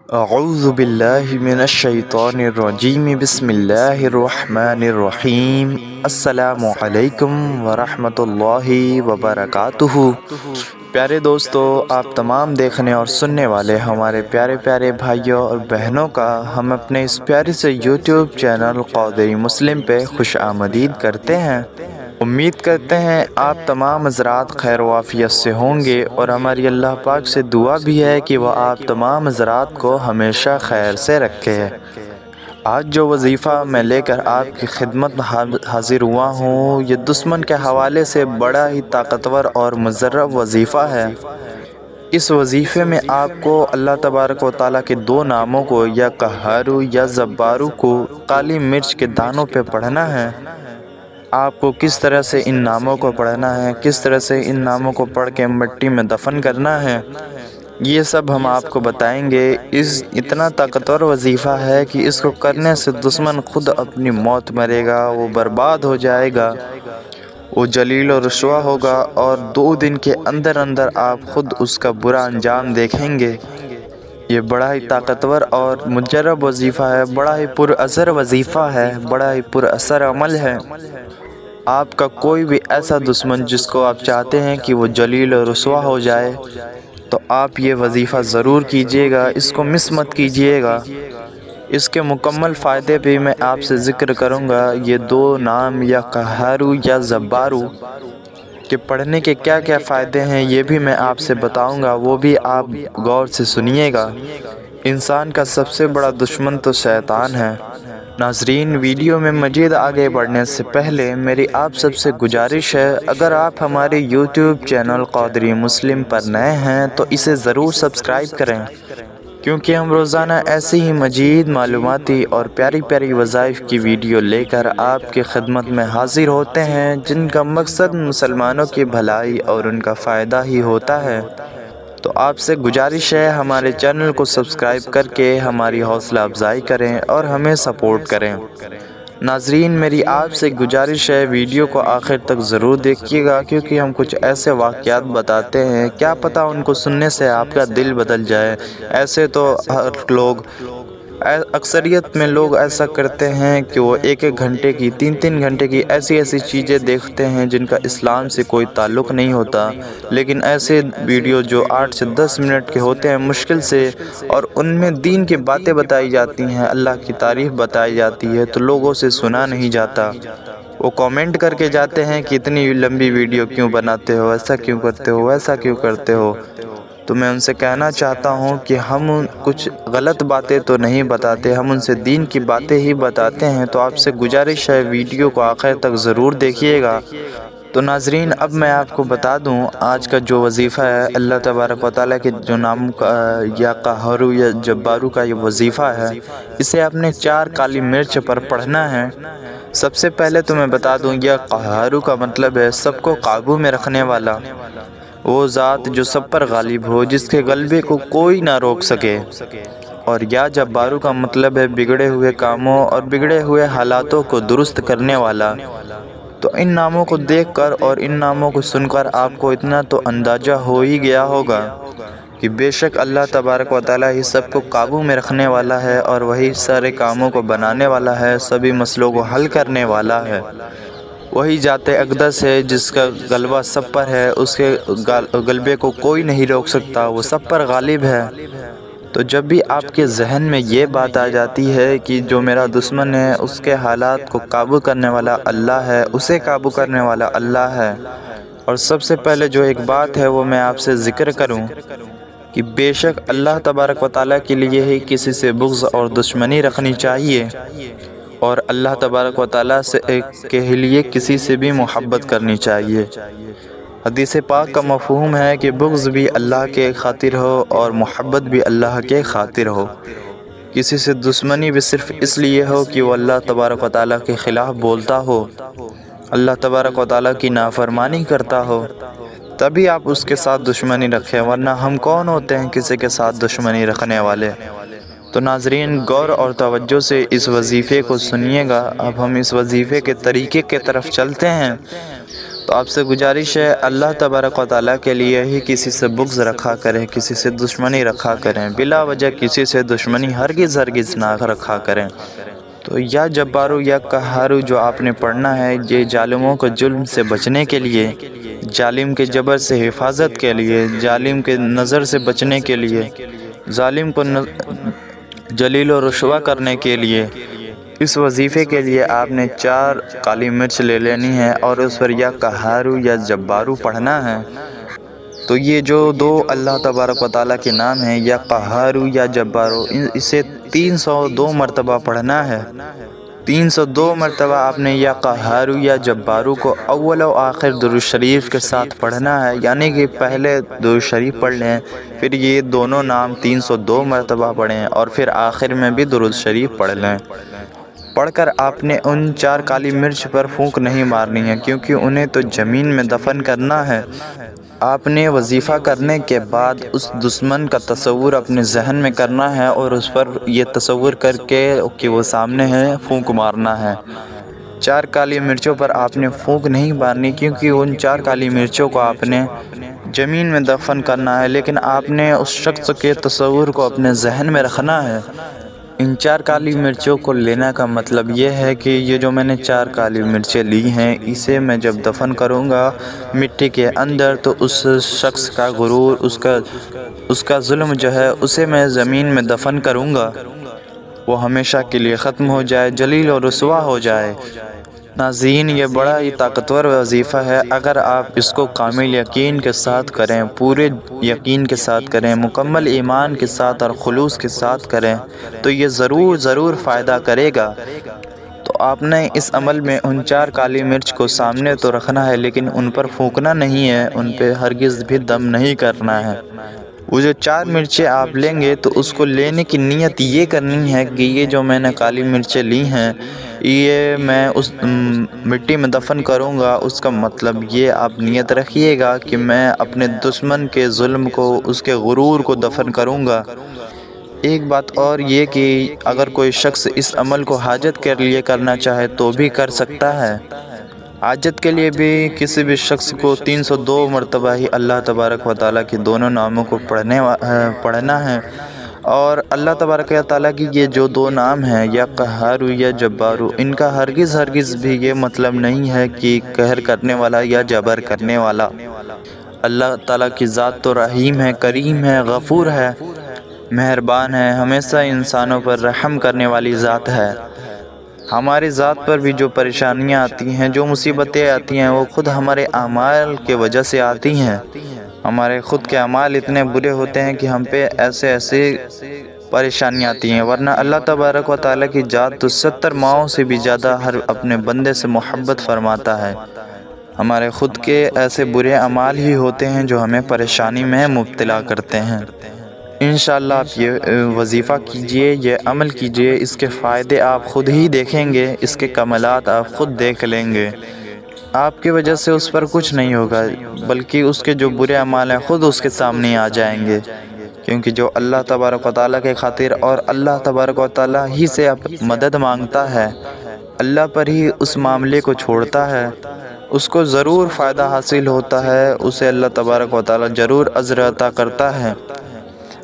اعوذ باللہ من الشیطان الرجیم بسم اللہ الرحمن الرحیم السلام علیکم ورحمۃ اللہ وبرکاتہ۔ پیارے دوستو، آپ تمام دیکھنے اور سننے والے ہمارے پیارے پیارے بھائیوں اور بہنوں کا ہم اپنے اس پیارے سے یوٹیوب چینل قادری مسلم پہ خوش آمدید کرتے ہیں۔ امید کرتے ہیں آپ تمام حضرات خیر و عافیت سے ہوں گے، اور ہماری اللہ پاک سے دعا بھی ہے کہ وہ آپ تمام حضرات کو ہمیشہ خیر سے رکھے۔ آج جو وظیفہ میں لے کر آپ کی خدمت حاضر ہوا ہوں، یہ دشمن کے حوالے سے بڑا ہی طاقتور اور مضر وظیفہ ہے۔ اس وظیفے میں آپ کو اللہ تبارک و تعالیٰ کے دو ناموں کو، یا قہارو یا جبارو کو، کالی مرچ کے دانوں پہ پڑھنا ہے۔ آپ کو کس طرح سے ان ناموں کو پڑھنا ہے، کس طرح سے ان ناموں کو پڑھ کے مٹی میں دفن کرنا ہے، یہ سب ہم آپ کو بتائیں گے۔ اتنا طاقتور وظیفہ ہے کہ اس کو کرنے سے دشمن خود اپنی موت مرے گا، وہ برباد ہو جائے گا، وہ ذلیل و رسوا ہوگا، اور 2 دن کے اندر اندر آپ خود اس کا برا انجام دیکھیں گے۔ یہ بڑا ہی طاقتور اور مجرب وظیفہ ہے، بڑا ہی پر اثر وظیفہ ہے، بڑا ہی پر اثر عمل ہے۔ آپ کا کوئی بھی ایسا دشمن جس کو آپ چاہتے ہیں کہ وہ ذلیل و رسوا ہو جائے، تو آپ یہ وظیفہ ضرور کیجئے گا، اس کو مس مت کیجئے گا۔ اس کے مکمل فائدے بھی میں آپ سے ذکر کروں گا۔ یہ 2 نام، یا قہارو یا جبارو، کہ پڑھنے کے کیا کیا فائدے ہیں یہ بھی میں آپ سے بتاؤں گا، وہ بھی آپ غور سے سنیے گا۔ انسان کا سب سے بڑا دشمن تو شیطان ہے۔ ناظرین، ویڈیو میں مزید آگے بڑھنے سے پہلے میری آپ سب سے گزارش ہے، اگر آپ ہمارے یوٹیوب چینل قادری مسلم پر نئے ہیں تو اسے ضرور سبسکرائب کریں، کیونکہ ہم روزانہ ایسی ہی مزید معلوماتی اور پیاری پیاری وظائف کی ویڈیو لے کر آپ کی خدمت میں حاضر ہوتے ہیں، جن کا مقصد مسلمانوں کی بھلائی اور ان کا فائدہ ہی ہوتا ہے۔ تو آپ سے گزارش ہے، ہمارے چینل کو سبسکرائب کر کے ہماری حوصلہ افزائی کریں اور ہمیں سپورٹ کریں۔ ناظرین، میری آپ سے گزارش ہے، ویڈیو کو آخر تک ضرور دیکھیے گا، کیونکہ ہم کچھ ایسے واقعات بتاتے ہیں، کیا پتہ ان کو سننے سے آپ کا دل بدل جائے۔ ایسے تو اکثریت میں لوگ ایسا کرتے ہیں کہ وہ 1 گھنٹے کی، 3 گھنٹے کی ایسی چیزیں دیکھتے ہیں جن کا اسلام سے کوئی تعلق نہیں ہوتا، لیکن ایسے ویڈیو جو 8 سے 10 منٹ کے ہوتے ہیں مشکل سے، اور ان میں دین کی باتیں بتائی جاتی ہیں، اللہ کی تعریف بتائی جاتی ہے، تو لوگوں سے سنا نہیں جاتا۔ وہ کامنٹ کر کے جاتے ہیں کہ اتنی لمبی ویڈیو کیوں بناتے ہو، ایسا کیوں کرتے ہو، ایسا کیوں کرتے ہو۔ تو میں ان سے کہنا چاہتا ہوں کہ ہم کچھ غلط باتیں تو نہیں بتاتے، ہم ان سے دین کی باتیں ہی بتاتے ہیں۔ تو آپ سے گزارش ہے، ویڈیو کو آخر تک ضرور دیکھیے گا۔ تو ناظرین، اب میں آپ کو بتا دوں آج کا جو وظیفہ ہے، اللہ تبارک و تعالیٰ کے جو نام کا، یا قہارو یا جبارو کا یہ وظیفہ ہے، اسے آپ نے 4 کالی مرچ پر پڑھنا ہے۔ سب سے پہلے تو میں بتا دوں، یا قہارو کا مطلب ہے سب کو قابو میں رکھنے والا، وہ ذات جو سب پر غالب ہو، جس کے غلبے کو کوئی نہ روک سکے۔ اور یا جبارو کا مطلب ہے بگڑے ہوئے کاموں اور بگڑے ہوئے حالاتوں کو درست کرنے والا۔ تو ان ناموں کو دیکھ کر اور ان ناموں کو سن کر آپ کو اتنا تو اندازہ ہو ہی گیا ہوگا کہ بے شک اللہ تبارک و تعالیٰ ہی سب کو قابو میں رکھنے والا ہے، اور وہی سارے کاموں کو بنانے والا ہے، سبھی مسئلوں کو حل کرنے والا ہے۔ وہی ذات اقدس ہے جس کا غلبہ سب پر ہے، اس کے غلبے کو کوئی نہیں روک سکتا، وہ سب پر غالب ہے۔ تو جب بھی آپ کے ذہن میں یہ بات آ جاتی ہے کہ جو میرا دشمن ہے اس کے حالات کو قابو کرنے والا اللہ ہے، اسے قابو کرنے والا اللہ ہے، اور سب سے پہلے جو ایک بات ہے وہ میں آپ سے ذکر کروں کہ بے شک اللہ تبارک و تعالیٰ کے لیے ہی کسی سے بغض اور دشمنی رکھنی چاہیے، اور اللہ تبارک و تعالیٰ سے کے لیے کسی سے بھی محبت کرنی چاہیے۔ حدیث پاک کا مفہوم ہے کہ بغض بھی اللہ کے خاطر ہو اور محبت بھی اللہ کے خاطر ہو۔ کسی سے دشمنی بھی صرف اس لیے ہو کہ وہ اللہ تبارک و تعالیٰ کے خلاف بولتا ہو، اللہ تبارک و تعالیٰ کی نافرمانی کرتا ہو، تبھی آپ اس کے ساتھ دشمنی رکھیں، ورنہ ہم کون ہوتے ہیں کسی کے ساتھ دشمنی رکھنے والے۔ تو ناظرین، غور اور توجہ سے اس وظیفے کو سنیے گا۔ اب ہم اس وظیفے کے طریقے کی طرف چلتے ہیں۔ تو آپ سے گزارش ہے اللہ تبارک و تعالیٰ کے لیے ہی کسی سے بغض رکھا کریں، کسی سے دشمنی رکھا کریں، بلا وجہ کسی سے دشمنی ہرگز نہ رکھا کریں۔ تو یا جبارو یا قہارو جو آپ نے پڑھنا ہے، یہ ظالموں کو ظلم سے بچنے کے لیے، ظالم کے جبر سے حفاظت کے لیے، ظالم کے نظر سے بچنے کے لیے، ظالم کو ذلیل و رسوا کرنے کے لیے، اس وظیفے کے لیے آپ نے 4 کالی مرچ لے لینی ہے اور اس پر یا قہارو یا جبارو پڑھنا ہے۔ تو یہ جو 2 اللہ تبارک و تعالیٰ کے نام ہیں، یا قہارو یا جبارو، اسے 302 مرتبہ پڑھنا ہے۔ 302 مرتبہ آپ نے یا قہارو یا جبارو کو اول و آخر درود شریف کے ساتھ پڑھنا ہے، یعنی کہ پہلے درود شریف پڑھ لیں، پھر یہ دونوں نام 302 مرتبہ پڑھیں اور پھر آخر میں بھی درود شریف پڑھ لیں۔ پڑھ کر آپ نے ان 4 کالی مرچ پر پھونک نہیں مارنی ہے، کیونکہ انہیں تو زمین میں دفن کرنا ہے۔ آپ نے وظیفہ کرنے کے بعد اس دشمن کا تصور اپنے ذہن میں کرنا ہے اور اس پر یہ تصور کر کے کہ وہ سامنے ہے، پھونک مارنا ہے۔ 4 کالی مرچوں پر آپ نے پھونک نہیں مارنی، کیونکہ ان 4 کالی مرچوں کو آپ نے زمین میں دفن کرنا ہے، لیکن آپ نے اس شخص کے تصور کو اپنے ذہن میں رکھنا ہے۔ ان 4 کالی مرچوں کو لینے کا مطلب یہ ہے کہ یہ جو میں نے 4 کالی مرچیں لی ہیں، اسے میں جب دفن کروں گا مٹی کے اندر، تو اس شخص کا غرور، اس کا ظلم جو ہے، اسے میں زمین میں دفن کروں گا، وہ ہمیشہ کے لیے ختم ہو جائے، ذلیل و رسوا ہو جائے۔ ناظرین، یہ بڑا ہی طاقتور وظیفہ ہے۔ اگر آپ اس کو کامل یقین کے ساتھ کریں، پورے یقین کے ساتھ کریں، مکمل ایمان کے ساتھ اور خلوص کے ساتھ کریں، تو یہ ضرور فائدہ کرے گا۔ تو آپ نے اس عمل میں ان 4 کالی مرچ کو سامنے تو رکھنا ہے، لیکن ان پر پھونکنا نہیں ہے، ان پہ ہرگز بھی دم نہیں کرنا ہے۔ وہ جو 4 مرچیں آپ لیں گے تو اس کو لینے کی نیت یہ کرنی ہے کہ یہ جو میں نے کالی مرچیں لی ہیں، یہ میں اس مٹی میں دفن کروں گا۔ اس کا مطلب یہ آپ نیت رکھیے گا کہ میں اپنے دشمن کے ظلم کو، اس کے غرور کو دفن کروں گا۔ ایک بات اور یہ کہ اگر کوئی شخص اس عمل کو حاجت کے لیے کرنا چاہے تو بھی کر سکتا ہے۔ حاجت کے لیے بھی کسی بھی شخص کو 302 مرتبہ ہی اللہ تبارک و تعالیٰ کے دونوں ناموں کو پڑھنا ہے، اور اللہ تبارک و تعالیٰ کی یہ جو 2 نام ہیں، یا قہارو یا جبارو، ان کا ہرگز بھی یہ مطلب نہیں ہے کہ قہر کرنے والا یا جبر کرنے والا۔ اللہ تعالیٰ کی ذات تو رحیم ہے، کریم ہے، غفور ہے، مہربان ہے، ہمیشہ انسانوں پر رحم کرنے والی ذات ہے۔ ہماری ذات پر بھی جو پریشانیاں آتی ہیں، جو مصیبتیں آتی ہیں، وہ خود ہمارے اعمال کے وجہ سے آتی ہیں۔ ہمارے خود کے اعمال اتنے برے ہوتے ہیں کہ ہم پہ ایسے پریشانیاں آتی ہیں، ورنہ اللہ تبارک و تعالیٰ کی ذات تو 70 ماؤں سے بھی زیادہ ہر اپنے بندے سے محبت فرماتا ہے۔ ہمارے خود کے ایسے برے اعمال ہی ہوتے ہیں جو ہمیں پریشانی میں مبتلا کرتے ہیں۔ انشاءاللہ آپ یہ وظیفہ کیجئے، یہ عمل کیجئے، اس کے فائدے آپ خود ہی دیکھیں گے، اس کے کمالات آپ خود دیکھ لیں گے۔ آپ کی وجہ سے اس پر کچھ نہیں ہوگا، بلکہ اس کے جو برے اعمال ہیں خود اس کے سامنے آ جائیں گے، کیونکہ جو اللہ تبارک و تعالیٰ کے خاطر اور اللہ تبارک و تعالیٰ ہی سے مدد مانگتا ہے، اللہ پر ہی اس معاملے کو چھوڑتا ہے، اس کو ضرور فائدہ حاصل ہوتا ہے، اسے اللہ تبارک و تعالیٰ ضرور اجر عطا کرتا ہے۔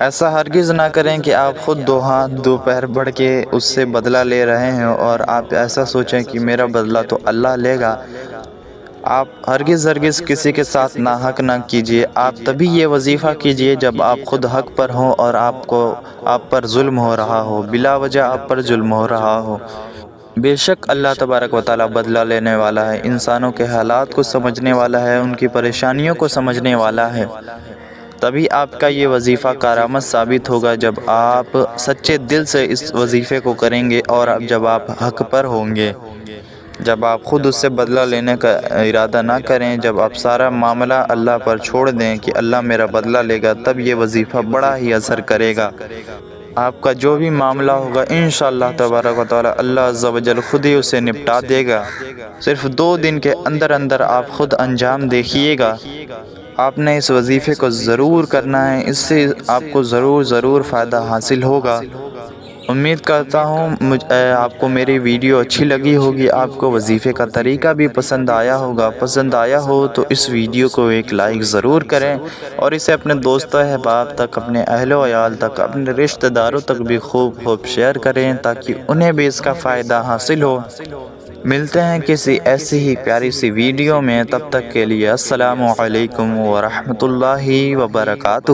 ایسا ہرگز نہ کریں کہ آپ خود 2 ہاتھ 2 پیر بڑھ کے اس سے بدلہ لے رہے ہیں اور آپ ایسا سوچیں کہ میرا بدلہ تو اللہ لے گا۔ آپ ہرگز کسی کے ساتھ ناحق نہ کیجیے۔ آپ تبھی یہ وظیفہ کیجیے جب آپ خود حق پر ہوں اور آپ پر ظلم ہو رہا ہو، بلا وجہ آپ پر ظلم ہو رہا ہو۔ بے شک اللہ تبارک و تعالیٰ بدلہ لینے والا ہے، انسانوں کے حالات کو سمجھنے والا ہے، ان کی پریشانیوں کو سمجھنے والا ہے۔ تبھی آپ کا یہ وظیفہ کارآمد ثابت ہوگا جب آپ سچے دل سے اس وظیفے کو کریں گے، اور جب آپ حق پر ہوں گے، جب آپ خود اس سے بدلہ لینے کا ارادہ نہ کریں، جب آپ سارا معاملہ اللہ پر چھوڑ دیں کہ اللہ میرا بدلہ لے گا، تب یہ وظیفہ بڑا ہی اثر کرے گا۔ آپ کا جو بھی معاملہ ہوگا انشاءاللہ تبارک و تعالی اللہ عز و جل خود ہی اسے نپٹا دے گا۔ صرف 2 دن کے اندر آپ خود انجام دیکھیے گا۔ آپ نے اس وظیفے کو ضرور کرنا ہے، اس سے آپ کو ضرور فائدہ حاصل ہوگا۔ امید کرتا ہوں آپ کو میری ویڈیو اچھی لگی ہوگی، آپ کو وظیفے کا طریقہ بھی پسند آیا ہوگا۔ پسند آیا ہو تو اس ویڈیو کو ایک لائک ضرور کریں اور اسے اپنے دوست و احباب تک، اپنے اہل و عیال تک، اپنے رشتہ داروں تک بھی خوب شیئر کریں تاکہ انہیں بھی اس کا فائدہ حاصل ہو۔ ملتے ہیں کسی ایسی ہی پیاری سی ویڈیو میں، تب تک کے لیے السلام علیکم ورحمۃ اللہ وبرکاتہ۔